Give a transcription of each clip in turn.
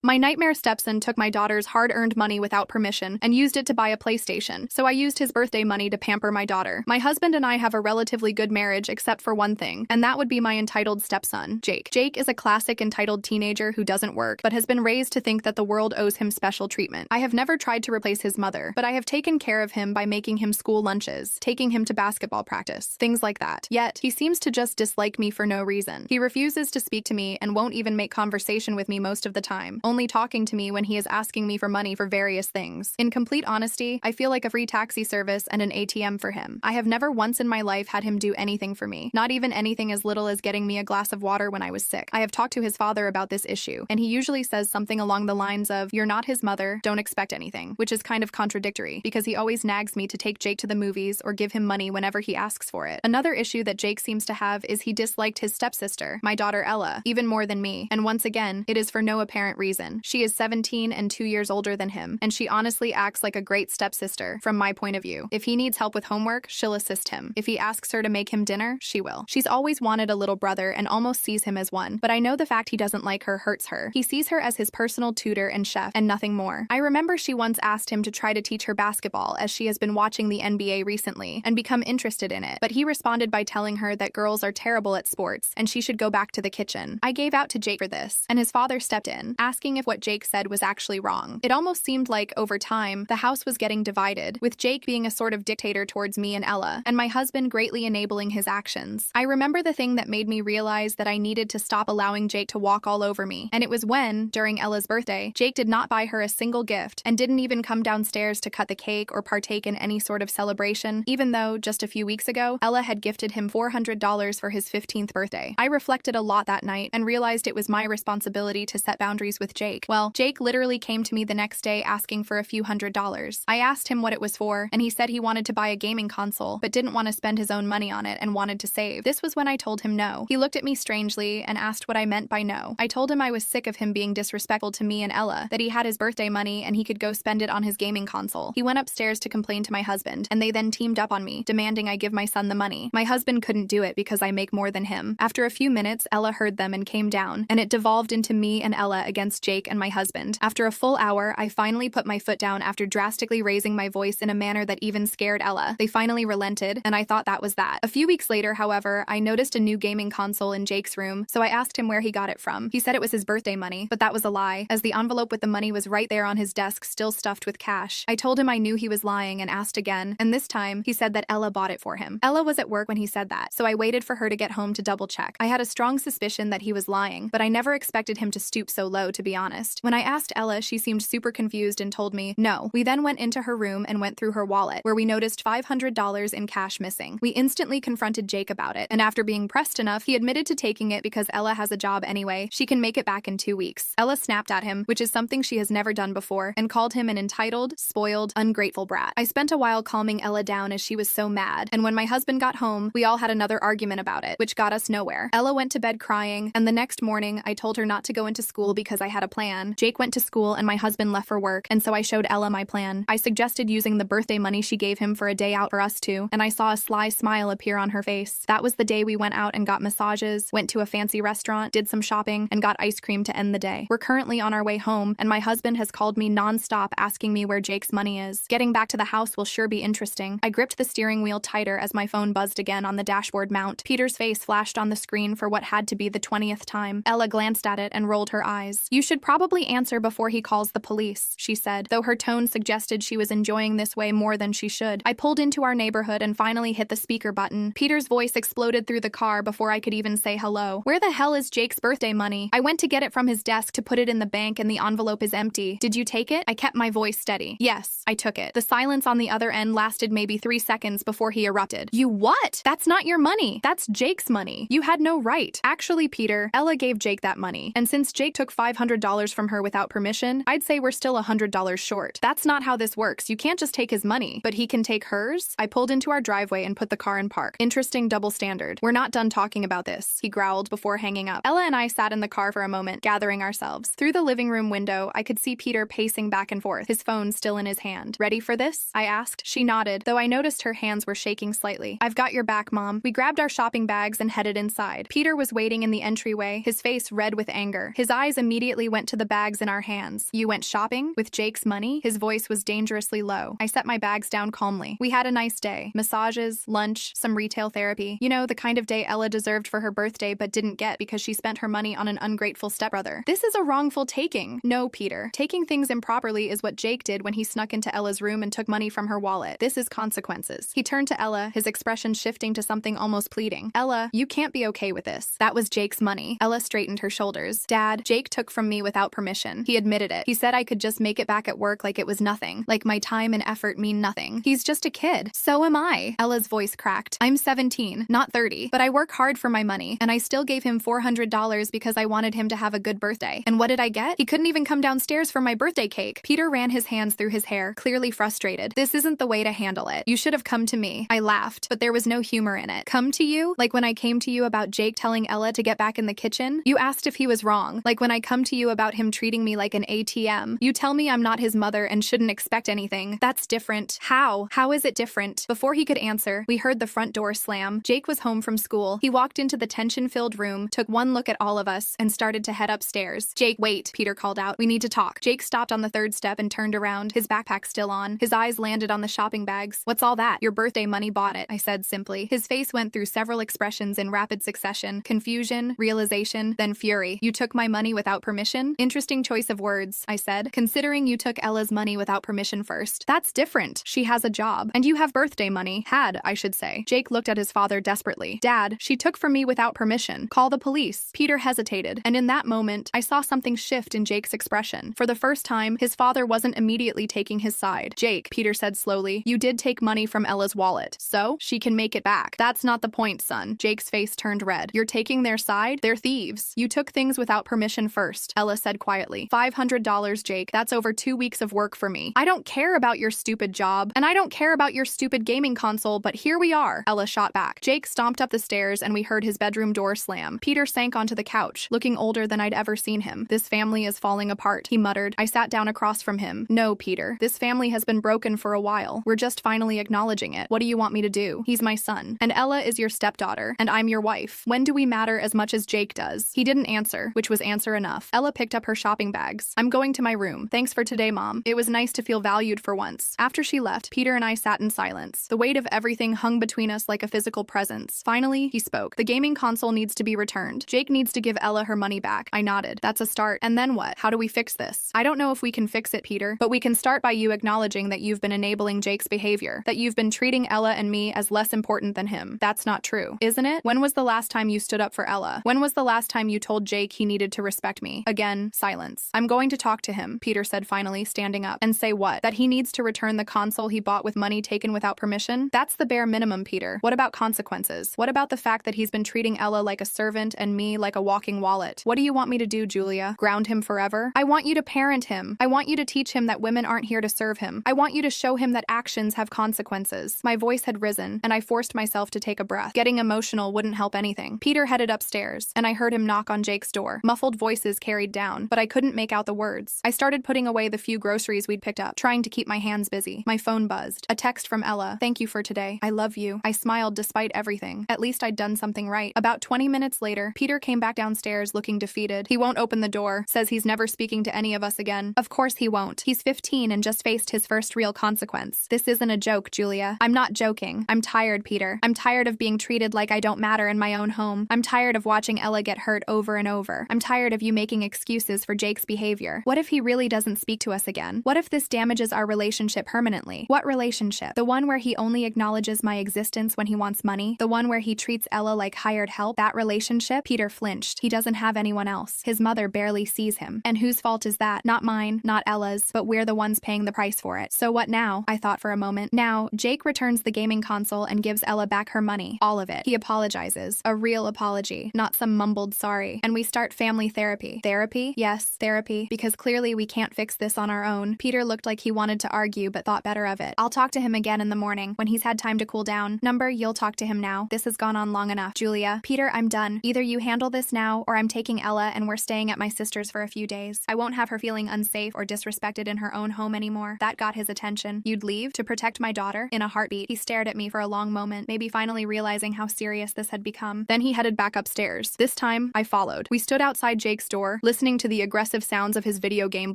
My nightmare stepson took my daughter's hard-earned money without permission and used it to buy a PlayStation, so I used his birthday money to pamper my daughter. My husband and I have a relatively good marriage except for one thing, and that would be my entitled stepson, Jake. Jake is a classic entitled teenager who doesn't work, but has been raised to think that the world owes him special treatment. I have never tried to replace his mother, but I have taken care of him by making him school lunches, taking him to basketball practice, things like that. Yet, he seems to just dislike me for no reason. He refuses to speak to me and won't even make conversation with me most of the time, only talking to me when he is asking me for money for various things. In complete honesty, I feel like a free taxi service and an ATM for him. I have never once in my life had him do anything for me, not even anything as little as getting me a glass of water when I was sick. I have talked to his father about this issue, and he usually says something along the lines of, "You're not his mother, don't expect anything," which is kind of contradictory because he always nags me to take Jake to the movies or give him money whenever he asks for it. Another issue that Jake seems to have is he disliked his stepsister, my daughter Ella, even more than me, and once again, it is for no apparent reason. She is 17 and 2 years older than him, and she honestly acts like a great stepsister, from my point of view. If he needs help with homework, she'll assist him. If he asks her to make him dinner, she will. She's always wanted a little brother and almost sees him as one, but I know the fact he doesn't like her hurts her. He sees her as his personal tutor and chef, and nothing more. I remember she once asked him to try to teach her basketball as she has been watching the NBA recently and become interested in it, but he responded by telling her that girls are terrible at sports and she should go back to the kitchen. I gave out to Jake for this, and his father stepped in, asking if what Jake said was actually wrong. It almost seemed like, over time, the house was getting divided, with Jake being a sort of dictator towards me and Ella, and my husband greatly enabling his actions. I remember the thing that made me realize that I needed to stop allowing Jake to walk all over me, and it was when, during Ella's birthday, Jake did not buy her a single gift and didn't even come downstairs to cut the cake or partake in any sort of celebration, even though, just a few weeks ago, Ella had gifted him $400 for his 15th birthday. I reflected a lot that night and realized it was my responsibility to set boundaries with Jake. Well, Jake literally came to me the next day asking for a few $100s. I asked him what it was for, and he said he wanted to buy a gaming console, but didn't want to spend his own money on it and wanted to save. This was when I told him no. He looked at me strangely and asked what I meant by no. I told him I was sick of him being disrespectful to me and Ella, that he had his birthday money and he could go spend it on his gaming console. He went upstairs to complain to my husband, and they then teamed up on me, demanding I give my son the money. My husband couldn't do it because I make more than him. After a few minutes, Ella heard them and came down, and it devolved into me and Ella against Jake and my husband. After a full hour, I finally put my foot down after drastically raising my voice in a manner that even scared Ella. They finally relented, and I thought that was that. A few weeks later, however, I noticed a new gaming console in Jake's room, so I asked him where he got it from. He said it was his birthday money, but that was a lie, as the envelope with the money was right there on his desk, still stuffed with cash. I told him I knew he was lying and asked again, and this time, he said that Ella bought it for him. Ella was at work when he said that, so I waited for her to get home to double check. I had a strong suspicion that he was lying, but I never expected him to stoop so low, to be honest. When I asked Ella, she seemed super confused and told me no. We then went into her room and went through her wallet, where we noticed $500 in cash missing. We instantly confronted Jake about it, and after being pressed enough, he admitted to taking it because Ella has a job anyway. She can make it back in 2 weeks. Ella snapped at him, which is something she has never done before, and called him an entitled, spoiled, ungrateful brat. I spent a while calming Ella down as she was so mad, and when my husband got home, we all had another argument about it, which got us nowhere. Ella went to bed crying, and the next morning, I told her not to go into school because I had a plan. Jake went to school and my husband left for work, and so I showed Ella my plan. I suggested using the birthday money she gave him for a day out for us two, and I saw a sly smile appear on her face. That was the day we went out and got massages, went to a fancy restaurant, did some shopping, and got ice cream to end the day. We're currently on our way home, and my husband has called me non-stop asking me where Jake's money is. Getting back to the house will sure be interesting. I gripped the steering wheel tighter as my phone buzzed again on the dashboard mount. Peter's face flashed on the screen for what had to be the 20th time. Ella glanced at it and rolled her eyes. "You should probably answer before he calls the police," she said, though her tone suggested she was enjoying this way more than she should. I pulled into our neighborhood and finally hit the speaker button. Peter's voice exploded through the car before I could even say hello. "Where the hell is Jake's birthday money? I went to get it from his desk to put it in the bank and the envelope is empty. Did you take it?" I kept my voice steady. "Yes, I took it." The silence on the other end lasted maybe 3 seconds before he erupted. "You what? That's not your money. That's Jake's money. You had no right." "Actually, Peter, Ella gave Jake that money. And since Jake took $500 from her without permission, I'd say we're still $100 short. That's not how this works. You can't just take his money, but he can take hers." I pulled into our driveway and put the car in park. "Interesting double standard. We're not done talking about this," he growled before hanging up. Ella and I sat in the car for a moment, gathering ourselves. Through the living room window, I could see Peter pacing back and forth, his phone still in his hand. "Ready for this?" I asked. She nodded, though I noticed her hands were shaking slightly. "I've got your back, Mom." We grabbed our shopping bags and headed inside. Peter was waiting in the entryway, his face red with anger. His eyes immediately went to the bags in our hands. You went shopping? With Jake's money? His voice was dangerously low. I set my bags down calmly. We had a nice day. Massages, lunch, some retail therapy. You know, the kind of day Ella deserved for her birthday but didn't get because she spent her money on an ungrateful stepbrother. This is a wrongful taking. No, Peter. Taking things improperly is what Jake did when he snuck into Ella's room and took money from her wallet. This is consequences. He turned to Ella, his expression shifting to something almost pleading. Ella, you can't be okay with this. That was Jake's money. Ella straightened her shoulders. Dad, Jake took from me without permission. He admitted it. He said I could just make it back at work like it was nothing. Like my time and effort mean nothing. He's just a kid. So am I. Ella's voice cracked. I'm 17, not 30, but I work hard for my money, and I still gave him $400 because I wanted him to have a good birthday. And what did I get? He couldn't even come downstairs for my birthday cake. Peter ran his hands through his hair, clearly frustrated. This isn't the way to handle it. You should have come to me. I laughed, but there was no humor in it. Come to you? Like when I came to you about Jake telling Ella to get back in the kitchen? You asked if he was wrong. Like when I come to you about him treating me like an ATM. You tell me I'm not his mother and shouldn't expect anything. That's different. How? How is it different? Before he could answer, we heard the front door slam. Jake was home from school. He walked into the tension-filled room, took one look at all of us, and started to head upstairs. Jake, wait, Peter called out. We need to talk. Jake stopped on the third step and turned around, his backpack still on. His eyes landed on the shopping bags. What's all that? Your birthday money bought it, I said simply. His face went through several expressions in rapid succession. Confusion, realization, then fury. You took my money without permission? Interesting choice of words, I said, considering you took Ella's money without permission first. That's different. She has a job. And you have birthday money. Had, I should say. Jake looked at his father desperately. Dad, she took from me without permission. Call the police. Peter hesitated, and in that moment, I saw something shift in Jake's expression. For the first time, his father wasn't immediately taking his side. Jake, Peter said slowly, you did take money from Ella's wallet. So, she can make it back. That's not the point, son. Jake's face turned red. You're taking their side? They're thieves. You took things without permission first, Ella said quietly. $500, Jake. That's over 2 weeks of work for me. I don't care about your stupid job, and I don't care about your stupid gaming console, but here we are, Ella shot back. Jake stomped up the stairs and we heard his bedroom door slam. Peter sank onto the couch, looking older than I'd ever seen him. This family is falling apart, he muttered. I sat down across from him. No, Peter. This family has been broken for a while. We're just finally acknowledging it. What do you want me to do? He's my son. And Ella is your stepdaughter. And I'm your wife. When do we matter as much as Jake does? He didn't answer, which was answer enough. Ella picked up her shopping bags. I'm going to my room. Thanks for today, Mom. It was nice to feel valued for once. After she left, Peter and I sat in silence. The weight of everything hung between us like a physical presence. Finally, he spoke. The gaming console needs to be returned. Jake needs to give Ella her money back. I nodded. That's a start. And then what? How do we fix this? I don't know if we can fix it, Peter, but we can start by you acknowledging that you've been enabling Jake's behavior, that you've been treating Ella and me as less important than him. That's not true, isn't it? When was the last time you stood up for Ella? When was the last time you told Jake he needed to respect me? Again, silence. I'm going to talk to him, Peter said finally, standing up. And say what? That he needs to return the console he bought with money taken without permission? That's the bare minimum, Peter. What about consequences? What about the fact that he's been treating Ella like a servant and me like a walking wallet? What do you want me to do, Julia? Ground him forever? I want you to parent him. I want you to teach him that women aren't here to serve him. I want you to show him that actions have consequences. My voice had risen, and I forced myself to take a breath. Getting emotional wouldn't help anything. Peter headed upstairs, and I heard him knock on Jake's door. Muffled voices carried down, but I couldn't make out the words. I started putting away the few groceries we'd picked up, trying to keep my hands busy. My phone buzzed. A text from Ella. Thank you for today. I love you. I smiled despite everything. At least I'd done something right. About 20 minutes later, Peter came back downstairs looking defeated. He won't open the door, says he's never speaking to any of us again. Of course he won't. He's 15 and just faced his first real consequence. This isn't a joke, Julia. I'm not joking. I'm tired, Peter. I'm tired of being treated like I don't matter in my own home. I'm tired of watching Ella get hurt over and over. I'm tired of you making excuses for Jake's behavior. What if he really doesn't speak to us again? What if this damages our relationship permanently? What relationship? The one where he only acknowledges my existence when he wants money? The one where he treats Ella like hired help? That relationship? Peter flinched. He doesn't have anyone else. His mother barely sees him. And whose fault is that? Not mine, not Ella's, but we're the ones paying the price for it. So what now? I thought for a moment. Now, Jake returns the gaming console and gives Ella back her money. All of it. He apologizes. A real apology, not some mumbled sorry. And we start family therapy. Therapy? Yes, therapy, because clearly we can't fix this on our own. Peter looked like he wanted to argue but thought better of it. I'll talk to him again in the morning, when he's had time to cool down. Number, you'll talk to him now. This has gone on long enough. Julia. Peter, I'm done. Either you handle this now, or I'm taking Ella and we're staying at my sister's for a few days. I won't have her feeling unsafe or disrespected in her own home anymore. That got his attention. You'd leave? To protect my daughter? In a heartbeat. He stared at me for a long moment, maybe finally realizing how serious this had become. Then he headed back upstairs. This time, I followed. We stood outside Jake's door, listening listening to the aggressive sounds of his video game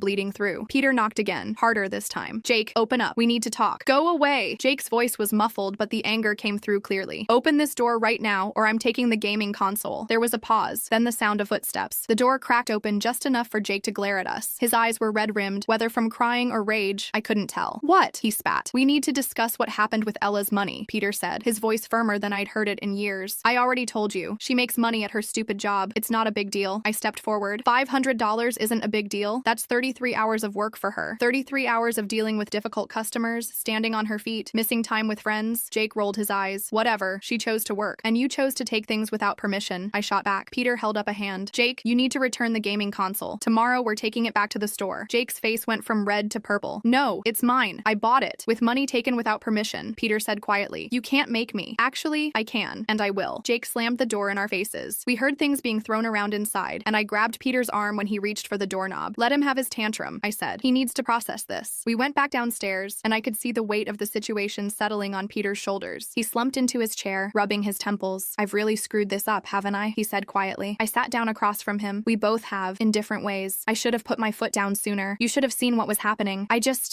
bleeding through. Peter knocked again, harder this time. Jake, open up. We need to talk. Go away. Jake's voice was muffled, but the anger came through clearly. Open this door right now, or I'm taking the gaming console. There was a pause, then the sound of footsteps. The door cracked open just enough for Jake to glare at us. His eyes were red-rimmed, whether from crying or rage, I couldn't tell. What? He spat. We need to discuss what happened with Ella's money, Peter said, his voice firmer than I'd heard it in years. I already told you. She makes money at her stupid job. It's not a big deal. I stepped forward. $500 isn't a big deal. That's 33 hours of work for her. 33 hours of dealing with difficult customers, standing on her feet, missing time with friends. Jake rolled his eyes. Whatever. She chose to work. And you chose to take things without permission. I shot back. Peter held up a hand. Jake, you need to return the gaming console. Tomorrow we're taking it back to the store. Jake's face went from red to purple. No, it's mine. I bought it. With money taken without permission, Peter said quietly. You can't make me. Actually, I can. And I will. Jake slammed the door in our faces. We heard things being thrown around inside, and I grabbed Peter's arm when he reached for the doorknob. Let him have his tantrum, I said. He needs to process this. We went back downstairs, and I could see the weight of the situation settling on Peter's shoulders. He slumped into his chair, rubbing his temples. I've really screwed this up, haven't I? He said quietly. I sat down across from him. We both have, in different ways. I should have put my foot down sooner. You should have seen what was happening.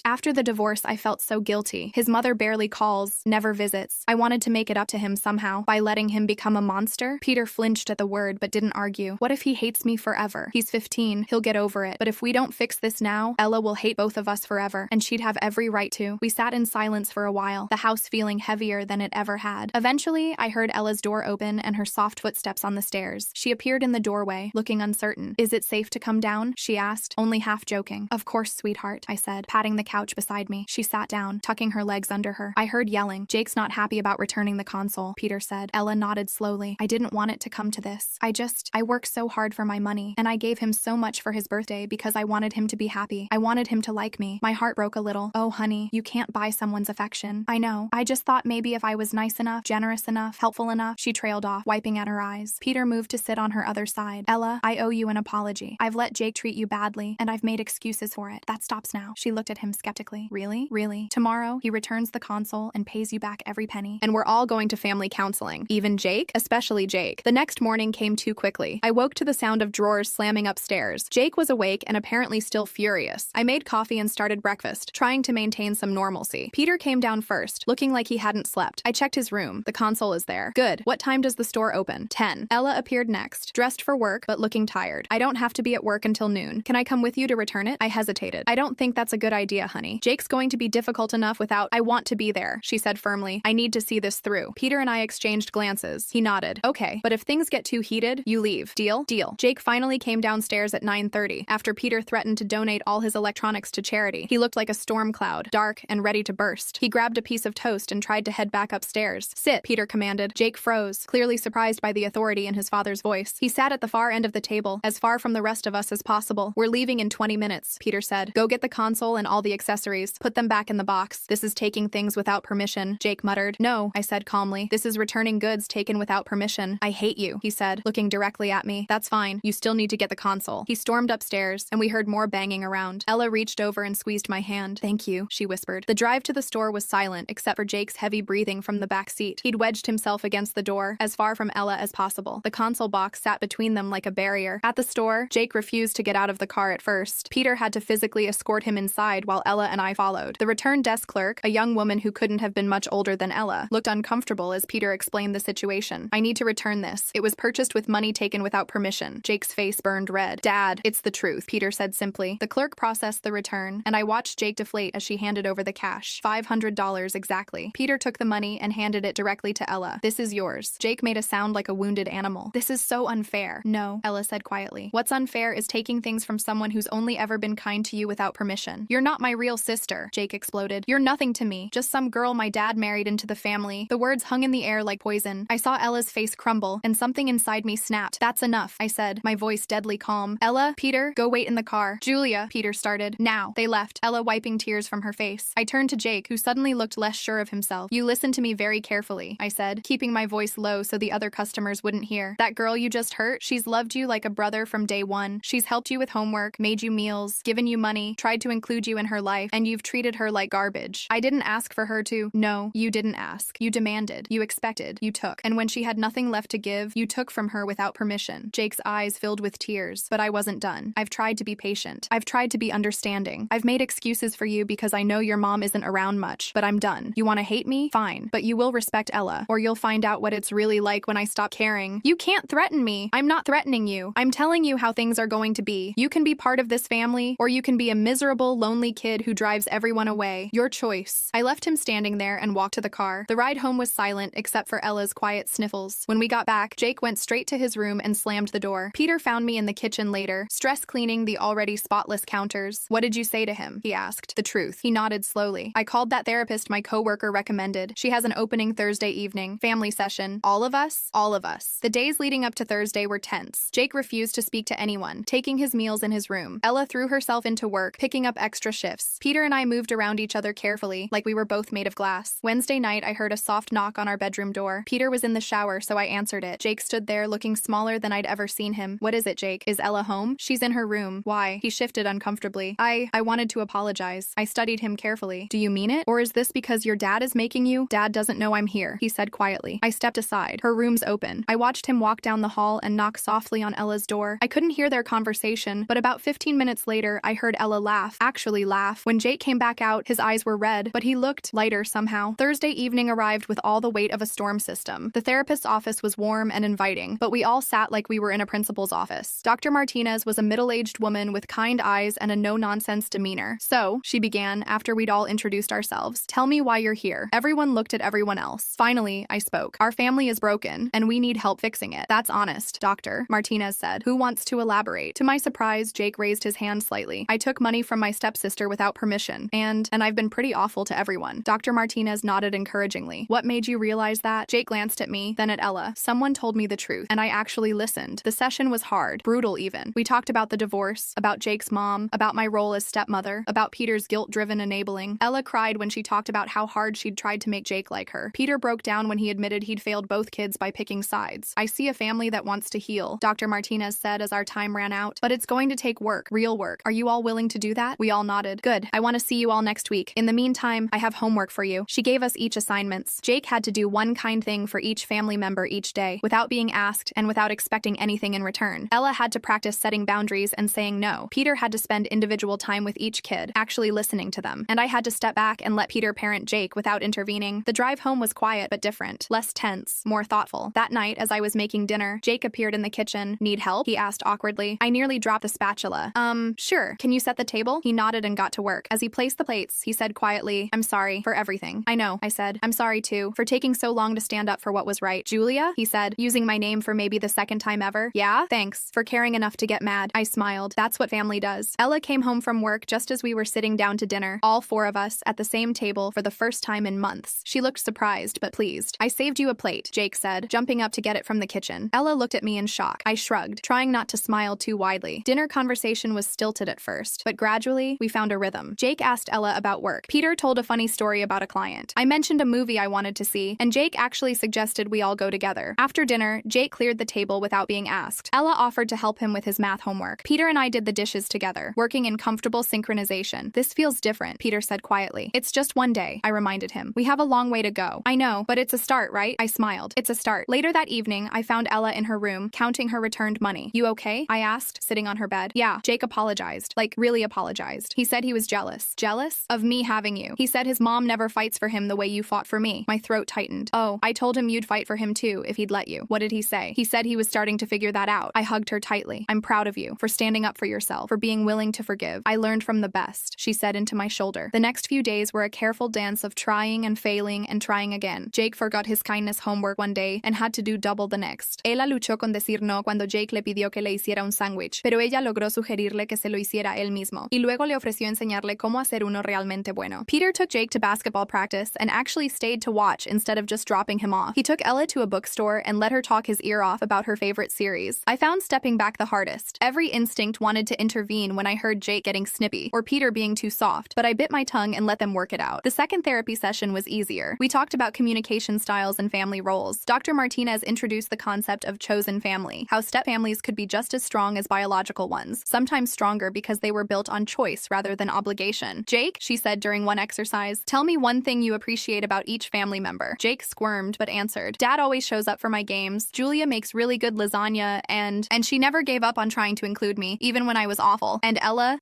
After the divorce, I felt so guilty. His mother barely calls, never visits. I wanted to make it up to him somehow, by letting him become a monster. Peter flinched at the word, but didn't argue. What if he hates me forever? He's 15. He'll get over it. But if we don't fix this now, Ella will hate both of us forever, and she'd have every right to. We sat in silence for a while, the house feeling heavier than it ever had. Eventually, I heard Ella's door open and her soft footsteps on the stairs. She appeared in the doorway, looking uncertain. Is it safe to come down? She asked, only half joking. Of course, sweetheart, I said, patting the couch beside me. She sat down, tucking her legs under her. I heard yelling. Jake's not happy about returning the console, Peter said. Ella nodded slowly. I didn't want it to come to this. I worked so hard for my money, and I gave him so much for his birthday because I wanted him to be happy. I wanted him to like me. My heart broke a little. Oh, honey, you can't buy someone's affection. I know. I just thought maybe if I was nice enough, generous enough, helpful enough. She trailed off, wiping at her eyes. Peter moved to sit on her other side. Ella, I owe you an apology. I've let Jake treat you badly, and I've made excuses for it. That stops now. She looked at him skeptically. Really? Really? Tomorrow, he returns the console and pays you back every penny. And we're all going to family counseling. Even Jake? Especially Jake. The next morning came too quickly. I woke to the sound of drawers slamming upstairs. Jake was awake and apparently still furious. I made coffee and started breakfast, trying to maintain some normalcy. Peter came down first, looking like he hadn't slept. I checked his room. The console is there. Good. What time does the store open? 10. Ella appeared next, dressed for work, but looking tired. I don't have to be at work until noon. Can I come with you to return it? I hesitated. I don't think that's a good idea, honey. Jake's going to be difficult enough without. I want to be there, she said firmly. I need to see this through. Peter and I exchanged glances. He nodded. Okay, but if things get too heated, you leave. Deal? Deal. Jake finally came downstairs at 9:30, after Peter threatened to donate all his electronics to charity. He looked like a storm cloud, dark and ready to burst. He grabbed a piece of toast and tried to head back upstairs. Sit, Peter commanded. Jake froze, clearly surprised by the authority in his father's voice. He sat at the far end of the table, as far from the rest of us as possible. We're leaving in 20 minutes, Peter said. Go get the console and all the accessories. Put them back in the box. This is taking things without permission, Jake muttered. No, I said calmly. This is returning goods taken without permission. I hate you, he said, looking directly at me. That's fine. You still need to get the console. He stormed upstairs, and we heard more banging around. Ella reached over and squeezed my hand. Thank you, she whispered. The drive to the store was silent, except for Jake's heavy breathing from the back seat. He'd wedged himself against the door, as far from Ella as possible. The console box sat between them like a barrier. At the store, Jake refused to get out of the car at first. Peter had to physically escort him inside while Ella and I followed. The return desk clerk, a young woman who couldn't have been much older than Ella, looked uncomfortable as Peter explained the situation. I need to return this. It was purchased with money taken without permission. Jake's face burned red. Dad, it's the truth, Peter said simply. The clerk processed the return, and I watched Jake deflate as she handed over the cash. $500 exactly. Peter took the money and handed it directly to Ella. This is yours. Jake made a sound like a wounded animal. This is so unfair. No, Ella said quietly. What's unfair is taking things from someone who's only ever been kind to you without permission. You're not my real sister, Jake exploded. You're nothing to me. Just some girl my dad married into the family. The words hung in the air like poison. I saw Ella's face crumble, and something inside me snapped. That's enough, I said, my voice deadly calm. Ella, Peter, go wait in the car. Julia, Peter started. Now. They left, Ella wiping tears from her face. I turned to Jake, who suddenly looked less sure of himself. You listen to me very carefully, I said, keeping my voice low so the other customers wouldn't hear. That girl you just hurt, she's loved you like a brother from day one. She's helped you with homework, made you meals, given you money, tried to include you in her life, and you've treated her like garbage. I didn't ask for her to. No, you didn't ask. You demanded. You expected. You took. And when she had nothing left to give, you took from her without permission. Jake's eyes filled with tears. but I wasn't done. I've tried to be patient. I've tried to be understanding. I've made excuses for you because I know your mom isn't around much, but I'm done. You want to hate me? Fine. But you will respect Ella, or you'll find out what it's really like when I stop caring. You can't threaten me. I'm not threatening you. I'm telling you how things are going to be. You can be part of this family, or you can be a miserable, lonely kid who drives everyone away. Your choice. I left him standing there and walked to the car. The ride home was silent except for Ella's quiet sniffles. When we got back, Jake went straight to his room and slammed the door. Peter found me in the kitchen later, stress cleaning the already spotless counters. What did you say to him? He asked. The truth. He nodded slowly. I called that therapist my coworker recommended. She has an opening Thursday evening. Family session. All of us? All of us. The days leading up to Thursday were tense. Jake refused to speak to anyone, taking his meals in his room. Ella threw herself into work, picking up extra shifts. Peter and I moved around each other carefully, like we were both made of glass. Wednesday night, I heard a soft knock on our bedroom door. Peter was in the shower, so I answered it. Jake stood there, looking smaller than I'd ever seen him. What is it, Jake? Is Ella home? She's in her room. Why? He shifted uncomfortably. I wanted to apologize. I studied him carefully. Do you mean it? Or is this because your dad is making you? Dad doesn't know I'm here, he said quietly. I stepped aside. Her room's open. I watched him walk down the hall and knock softly on Ella's door. I couldn't hear their conversation, but about 15 minutes later, I heard Ella laugh. Actually laugh. When Jake came back out, his eyes were red, but he looked lighter somehow. Thursday evening arrived with all the weight of a storm system. The therapist's office was warm and inviting, but we all sat like we were in a principal's office. Dr. Martinez was a middle-aged woman with kind eyes and a no-nonsense demeanor. So, she began, after we'd all introduced ourselves, tell me why you're here. Everyone looked at everyone else. Finally, I spoke. Our family is broken, and we need help fixing it. That's honest, Doctor, Martinez said. Who wants to elaborate? To my surprise, Jake raised his hand slightly. I took money from my stepsister without permission, and I've been pretty awful to everyone. Dr. Martinez nodded encouragingly. What made you realize that? Jake glanced at me, then at Ella. Someone told me the truth, and I actually listened. The session was hard, brutal even. We talked about the divorce, about Jake's mom, about my role as stepmother, about Peter's guilt-driven enabling. Ella cried when she talked about how hard she'd tried to make Jake like her. Peter broke down when he admitted he'd failed both kids by picking sides. I see a family that wants to heal, Dr. Martinez said as our time ran out. But it's going to take work, real work. Are you all willing to do that? We all nodded. Good. I want to see you all next week. In the meantime, I have homework for you. She gave us each assignments. Jake had to do one kind thing for each family member each day, without being asked and without expecting anything in return. Ella had to practice setting boundaries and saying no. Peter had to spend individual time with each kid, actually listening to them. And I had to step back and let Peter parent Jake without intervening. The drive home was quiet but different, less tense, more thoughtful. That night, as I was making dinner, Jake appeared in the kitchen. Need help? He asked awkwardly. I nearly dropped the spatula. Sure. Can you set the table? He nodded and got to work. As he placed the plates, he said quietly, I'm sorry for everything. I know, I said. I'm sorry too, for taking so long to stand up for what was right. Julia? He said, using my name for maybe the second time ever. Yeah? Thanks. For caring enough to get mad. I smiled. That's what family does. Ella came home from work just as we were sitting down to dinner, all four of us at the same table for the first time in months. She looked surprised but pleased. I saved you a plate, Jake said, jumping up to get it from the kitchen. Ella looked at me in shock. I shrugged, trying not to smile too widely. Dinner conversation was stilted at first, but gradually, we found a rhythm. Jake asked Ella about work. Peter told a funny story about a client. I mentioned a movie I wanted to see, and Jake actually suggested we all go together. After dinner, Jake cleared the table without being asked. Ella offered to help him with his math homework. Peter and I did the dishes together, working in comfortable synchronization. This feels different, Peter said quietly. It's just one day, I reminded him. We have a long way to go. I know, but it's a start, right? I smiled. It's a start. Later that evening, I found Ella in her room, counting her returned money. You okay? I asked, sitting on her bed. Yeah, Jake apologized. Like, really apologized. He said he was jealous. Jealous? Of me having you. He said his mom never fights for him the way you fought for me. My throat tightened. Oh, I told him you'd fight for him too, if he'd let you. What did he say? He said he was starting to figure that out. I hugged her tightly. I'm proud of you, for standing up for yourself, for being willing to forgive. I learned from the best, she said into my shoulder. The next few days were a careful dance of trying and failing and trying again. Jake forgot his kindness homework one day and had to do double the next. Ella luchó con decir no cuando Jake le pidió que le hiciera un sándwich, pero ella logró sugerirle que se lo hiciera él mismo, y luego le ofreció enseñarle cómo hacer uno realmente bueno. Peter took Jake to basketball practice and actually stayed to watch instead of just dropping him off. He took Ella to a bookstore and let her talk his ear off about her favorite series. I found stepping back the hardest. Every instinct wanted to intervene when I heard Jake getting snippy, or Peter being too soft, but I bit my tongue and let them work it out. The second therapy session was easier. We talked about communication styles and family roles. Dr. Martinez introduced the concept of chosen family, how stepfamilies could be just as strong as biological ones, sometimes stronger because they were built on choice rather than obligation. Jake, she said during one exercise, tell me one thing you appreciate about each family member. Jake squirmed but answered, Dad always shows up for my games. Julia makes really good lasagna and she never gave up on trying to include me, even when I was awful. And Ella, ...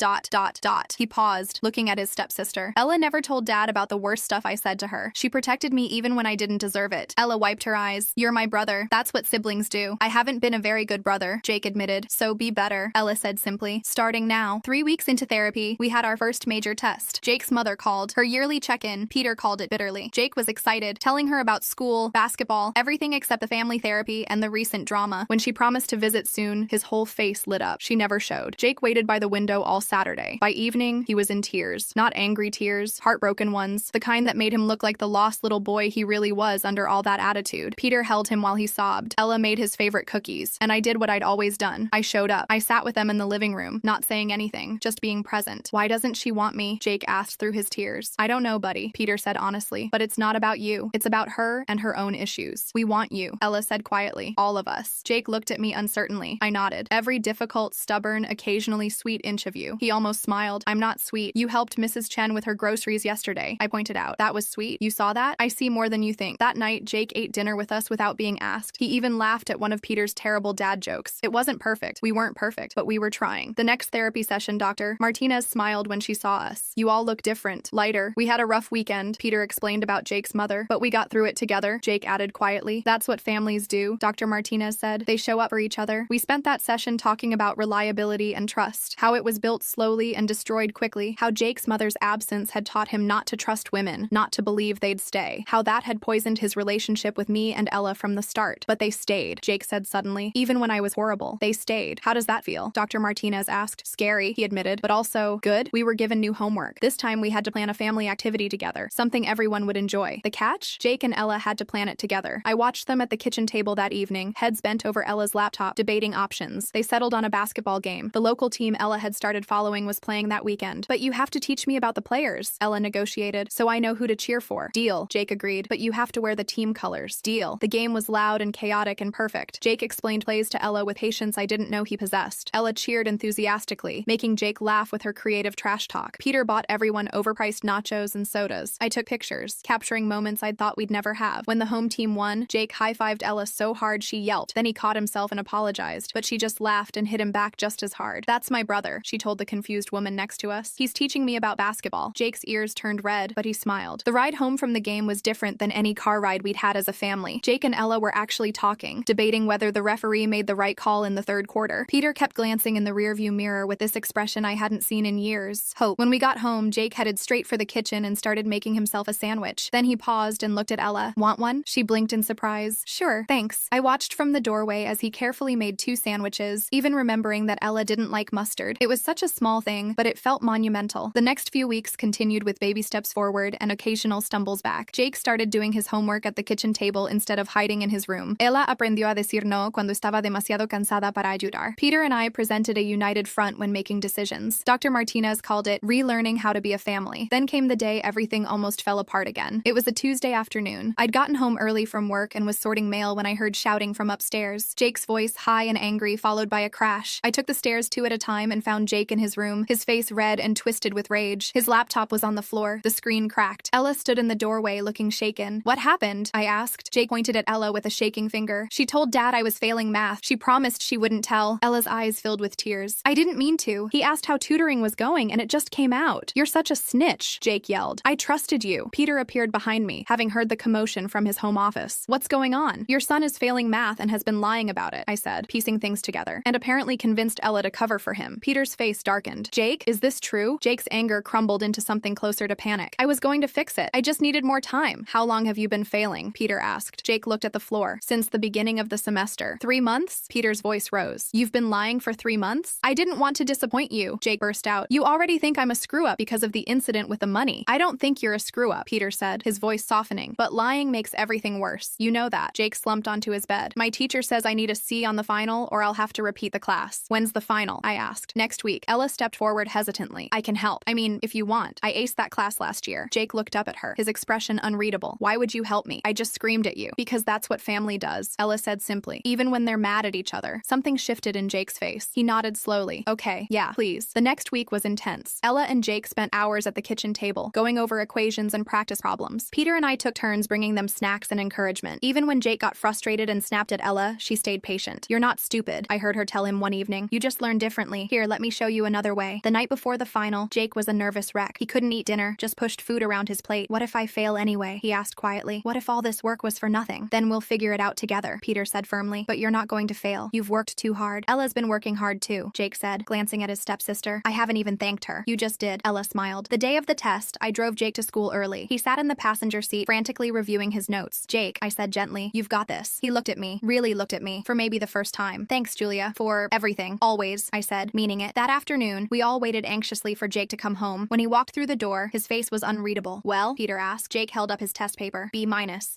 He paused, looking at his stepsister. Ella never told Dad about the worst stuff I said to her. She protected me even when I didn't deserve it. Ella wiped her eyes. You're my brother. That's what siblings do. I haven't been a very good brother, Jake admitted. So be better, Ella said simply. Starting now. 3 weeks into therapy, we had our first major test. Jake's mother called. Her yearly check-in, Peter called it bitterly. Jake was excited, telling her about school, basketball, everything except the family therapy and the recent drama. When she promised to visit soon, his whole face lit up. She never showed. Jake waited by the window all Saturday. By evening, he was in tears. Not angry tears, heartbroken ones, the kind that made him look like the lost little boy he really was under all that attitude. Peter held him while he sobbed. Ella made his favorite cookies, and I did what I'd always done. I showed up. I sat with them in the living room, not saying anything, just being present. Why doesn't she want me? Jake asked through his tears. I don't know, buddy, Peter said honestly, but it's not about you. It's about her and her own issues. We want you, Ella said quietly. All of us. Jake looked at me uncertainly. I nodded. Every difficult, stubborn, occasionally sweet inch of you. He almost smiled. I'm not sweet. You helped Mrs. Chen with her groceries yesterday, I pointed out. That was sweet. You saw that? I see more than you think. That night, Jake ate dinner with us without being asked. He even laughed at one of Peter's terrible dad jokes. It wasn't perfect. We weren't perfect, but we were trying. The next therapy session, Dr. Martinez smiled when she saw us. You all look different, lighter. We had a rough weekend, Peter explained about Jake's mother, but we got through it together, Jake added quietly. That's what families do, Dr. Martinez said. They show up for each other. We spent that session talking about reliability and trust, how it was built slowly and destroyed quickly, how Jake's mother's absence had taught him not to trust women, not to believe they'd stay, how that had poisoned his relationship with me and Ella from the start. But they stayed, Jake said suddenly. Even when I was horrible, they stayed. How does that feel? Dr. Martinez asked. Scary, he admitted, but also good. We were given new homework. This time we had to plan a family activity together, something everyone would enjoy. The catch? Jake and Ella had to plan it together. I watched them at the kitchen table that evening, heads bent over Ella's laptop, debating options. They settled on a basketball game. The local team Ella had started following was playing that weekend. But you have to teach me about the players, Ella negotiated, so I know who to cheer for. Deal, Jake agreed, but you have to wear the team colors. Deal. The game was loud and chaotic and perfect. Jake explained plays to Ella with patience I didn't know he possessed. Ella cheered enthusiastically, making Jake laugh with her creative trash talk. Peter bought everyone overpriced nachos and sodas. I took pictures, capturing moments I'd thought we'd never have. When the home team won, Jake high-fived Ella so hard she yelped. Then he caught himself and apologized, but she just laughed and hit him back just as hard. That's my brother, she told the confused woman next to us. He's teaching me about basketball. Jake's ears turned red, but he smiled. The ride home from the game was different than any car ride we'd had as a family. Jake and Ella were actually talking, debating whether the referee made the right call in the third quarter. Peter kept glancing in the rearview mirror with this expression I hadn't seen in years. Hope. When we got home, Jake headed straight for the kitchen and started making himself a sandwich. Then he paused and looked at Ella. Want one? She blinked in surprise. Sure, thanks. I watched from the doorway as he carefully made 2 sandwiches, even remembering that Ella didn't like mustard. It was such a small thing, but it felt monumental. The next few weeks continued with baby steps forward and occasional stumbles back. Jake started doing his homework at the kitchen table instead of hiding in his room. Ella aprendió a decir no cuando estaba demasiado cansada para ayudar. Peter and I presented a united front when making decisions. Dr. Martinez called it relearning how to be a family. Then came the day everything almost fell apart again. It was a Tuesday afternoon. I'd gotten home early from work and was sorting mail when I heard shouting from upstairs. Jake's voice, high and angry, followed by a crash. I took the stairs 2 at a time and found Jake in his room, his face red and twisted with rage. His laptop was on the floor. The screen cracked. Ella stood in the doorway looking shaken. What happened? I asked. Jake pointed at Ella with a shaking finger. She told Dad I was failing math. She promised she wouldn't tell. Ella's eyes filled with tears. I didn't mean to. He asked how tutoring was going and it just came out. You're such a snitch, Jake yelled. I trusted you. Peter appeared behind me, having heard the commotion from his home office. What's going on? Your son is failing math and has been lying about it, I said, piecing things together, and apparently convinced Ella to cover for him. Peter's face darkened. Jake, is this true? Jake's anger crumbled into something closer to panic. I was going to fix it. I just needed more time. How long have you been failing? Peter asked. Jake looked at the floor. Since the beginning of the semester. 3 months? Peter's voice rose. You've been lying for 3 months? I didn't want to disappoint you, Jake burst out. You already think I'm a screw-up because of the incident with the money. I don't think you're a screw-up, Peter said, his voice softening. But lying makes everything worse. You know that. Jake slumped onto his bed. My teacher says I need a C on the final or I'll have to repeat the class. When's the final? I asked. Next week. Ella stepped forward hesitantly. I can help. I mean, if you want. I aced that class last year. Jake looked up at her, his expression unreadable. Why would you help me? I just screamed at you. Because that's what family does, Ella said simply. Even when they're mad at each other. Something shifted in Jake's face. He nodded slowly. Okay, yeah, please. The next week was intense. Ella and Jake spent hours at the kitchen table, going over equations and practice problems. Peter and I took turns bringing them snacks and encouragement. Even when Jake got frustrated and snapped at Ella, she stayed patient. You're not stupid, I heard her tell him one evening. You just learn differently. Here, let me show you another way. The night before the final, Jake was a nervous wreck. He couldn't eat dinner, just pushed food around his plate. What if I fail anyway? He asked quietly. What if all this work was for nothing? Then we'll figure it out together, Peter said firmly. But you're not going to fail. You've worked too hard. Ella's been working hard too, Jake said, glancing at his stepsister. I haven't even thanked her. You just did, Ella smiled. The day of the test, I drove Jake to school early. He sat in the passenger seat, frantically reviewing his notes. Jake, I said gently, you've got this. He looked at me, really looked at me, for maybe the first time. Thanks, Julia, for everything. Always, I said, meaning it. That afternoon, we all waited anxiously for Jake to come home. When he walked through the door, his face was unreadable. Well, Peter asked. Jake held up his test paper. B-.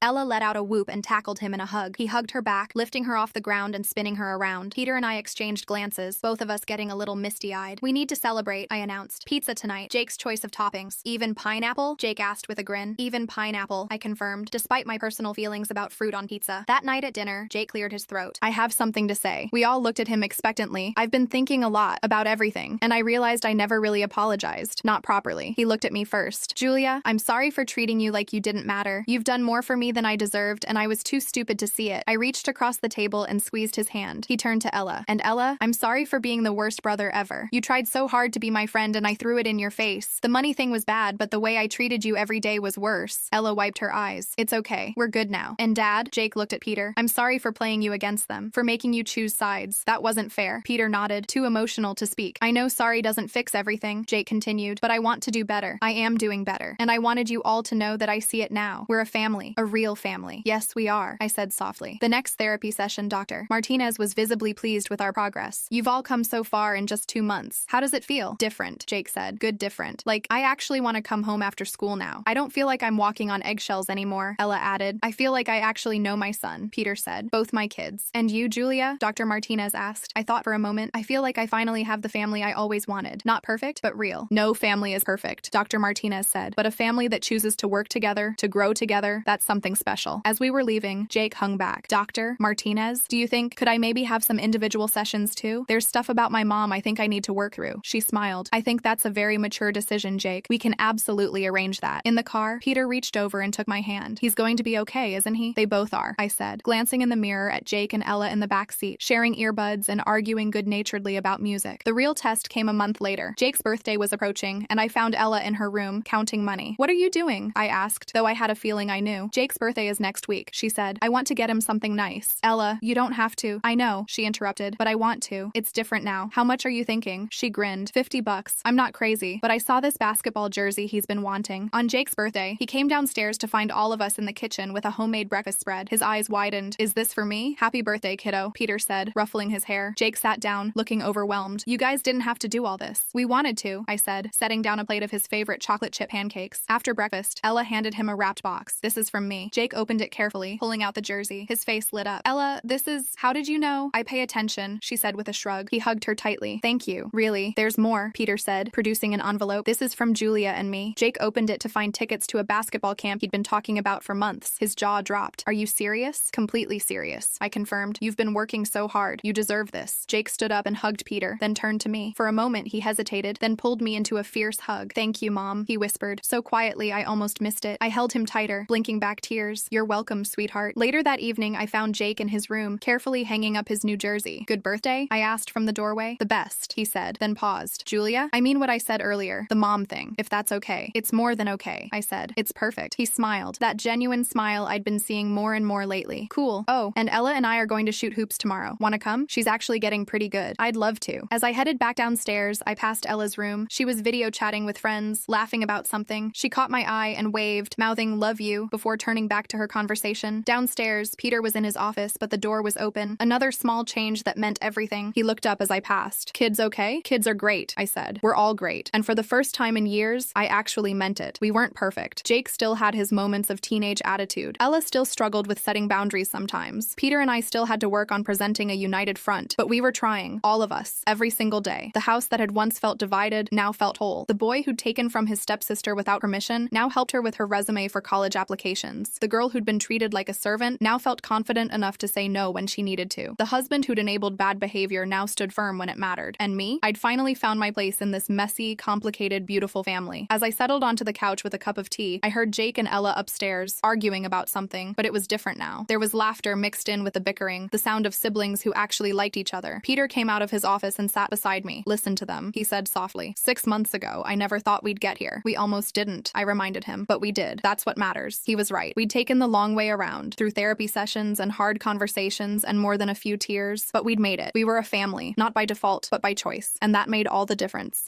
Ella let out a whoop and tackled him in a hug. He hugged her back, lifting her off the ground and spinning her around. Peter and I exchanged glances, both of us getting a little misty-eyed. We need to celebrate, I announced. Pizza tonight. Jake's choice of toppings. Even pineapple? Jake asked with a grin. Even pineapple, I confirmed, despite my personal feelings about fruit on pizza. That night at dinner, Jake cleared his throat. I have something to say. We all looked at him expectantly. I've been thinking a lot about everything, and I realized I never really apologized. Not properly. He looked at me first. Julia, I'm sorry for treating you like you didn't matter. You've done more for me than I deserved, and I was too stupid to see it. I reached across the table and squeezed his hand. He turned to Ella. And Ella, I'm sorry for being the worst brother ever. You tried so hard to be my friend and I threw it in your face. The money thing was bad, but the way I treated you every day was worse. Ella wiped her eyes. It's okay. We're good now. And Dad, Jake looked at Peter. I'm sorry for playing you against them, for making you choose sides. That wasn't fair. Peter nodded, too emotional to speak. I know sorry doesn't fix everything, Jake continued, but I want to do better. I am doing better. And I wanted you all to know that I see it now. We're a family. A real family. Yes, we are, I said softly. The next therapy session, Dr. Martinez was visibly pleased with our progress. You've all come so far in just 2 months. How does it feel? Different, Jake said. Good different. Like, I actually want to come home after school now. I don't feel like I'm walking on eggshells anymore, Ella added. I feel like I actually know my son, Peter said. Both my kids. And you, Julia? Dr. Martinez asked. I thought for a moment. I feel like I finally have the family I always wanted. Not perfect, but real. No family is perfect, Dr. Martinez said. But a family that chooses to work together, to grow together, that's something special. As we were leaving, Jake hung back. Dr. Martinez, do you think, could I maybe have some individual sessions too? There's stuff about my mom I think I need to work through. She smiled. I think that's a very mature decision, Jake. We can absolutely arrange that. In the car, Peter reached over and took my hand. He's going to be okay, isn't he? They both are, I said, glancing in the mirror at Jake and Ella in the back seat, sharing earbuds and arguing good-naturedly about music. The real test came a month later. Jake's birthday was approaching, and I found Ella in her room, counting money. What are you doing? I asked, though I had a feeling I knew. Jake's birthday is next week, she said. I want to get him something nice. Ella, you don't have to. I know, she interrupted, but I want to. It's different now. How much are you thinking? She grinned. $50. I'm not crazy, but I saw this basketball jersey he's been wanting. On Jake's birthday, he came downstairs to find all of us in the kitchen with a homemade breakfast spread. His eyes widened. Is this for me? Happy birthday, kiddo, Peter said, ruffling his hair. Jake sat down, looking overwhelmed. You guys didn't have to do all this. We wanted to, I said, setting down a plate of his favorite chocolate chip pancakes. After breakfast, Ella handed him a wrapped box. This is from me. Jake opened it carefully, pulling out the jersey. His face lit up. Ella, this is... How did you know? I pay attention, she said with a shrug. He hugged her tightly. Thank you. Really? There's more, Peter said, producing an envelope. This is from Julia and me. Jake opened it to find tickets to a basketball camp he'd been talking about for months. His jaw dropped. Are you serious? Completely serious, I confirmed. You've been working so hard. You deserve this. Jake stood up and hugged Peter, then turned to me. For a moment, he hesitated, then pulled me into a fierce hug. Thank you, Mom, he whispered, so quietly I almost missed it. I held him tighter, blinking back tears. You're welcome, sweetheart. Later that evening, I found Jake in his room, carefully hanging up his new jersey. Good birthday? I asked from the doorway. The best, he said, then paused. Julia? I mean what I said earlier. The mom thing. If that's okay. It's more than okay, I said. It's perfect. He smiled. That genuine smile I'd been seeing more and more lately. Cool. Oh, and Ella and I are going to shoot hoops tomorrow. Wanna come? She's actually getting pretty good. I'd love to. As I headed back downstairs, I passed Ella's room. She was video chatting with friends, laughing about something. She caught my eye and waved, mouthing love you, before turning back to her conversation. Downstairs, Peter was in his office, but the door was open. Another small change that meant everything. He looked up as I passed. Kids okay? Kids are great, I said. We're all great. And for the first time in years, I actually meant it. We weren't perfect. Jake still had his moments of teenage attitude. Ella still struggled with setting boundaries sometimes. Peter and I still had to work on presenting a united front, but we were trying, all of us, every single day. The house that had once felt divided now felt whole. The boy who'd taken from his stepsister without permission now helped her with her resume for college applications. The girl who'd been treated like a servant now felt confident enough to say no when she needed to. The husband who'd enabled bad behavior now stood firm when it mattered. And me? I'd finally found my place in this messy, complicated, beautiful family. As I settled onto the couch with a cup of tea, I heard Jake and Ella upstairs, arguing about something, but it was different now. There was laughter mixed in with the bickering, the sound of siblings who actually liked each other. Peter came out of his office and sat beside me. Listen to them, he said softly. 6 months ago, I never thought we'd get here. We almost didn't, I reminded him. But we did. That's what matters. He was right. We'd taken the long way around, through therapy sessions and hard conversations and more than a few tears, but we'd made it. We were a family, not by default, but by choice. And that made all the difference.